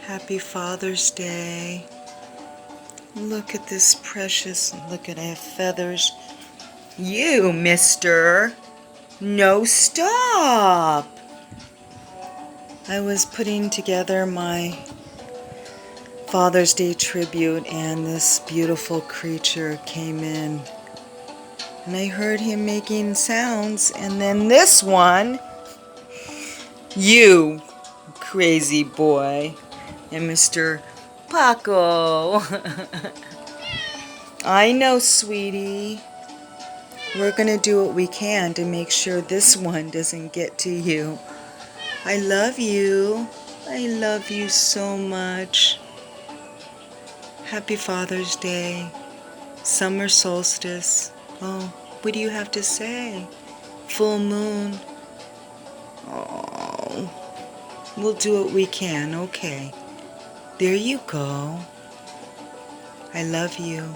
Happy Father's Day. Look at this precious, look at I have feathers. You, mister. No, stop. I was putting together my Father's Day tribute and this beautiful creature came in. And I heard him making sounds, and then this one, you crazy boy, and Mr. Paco. I know, sweetie. We're gonna do what we can to make sure this one doesn't get to you. I love you. I love you so much. Happy Father's Day. Summer solstice. Oh, what do you have to say? Full moon. Oh, we'll do what we can, okay. There you go. I love you.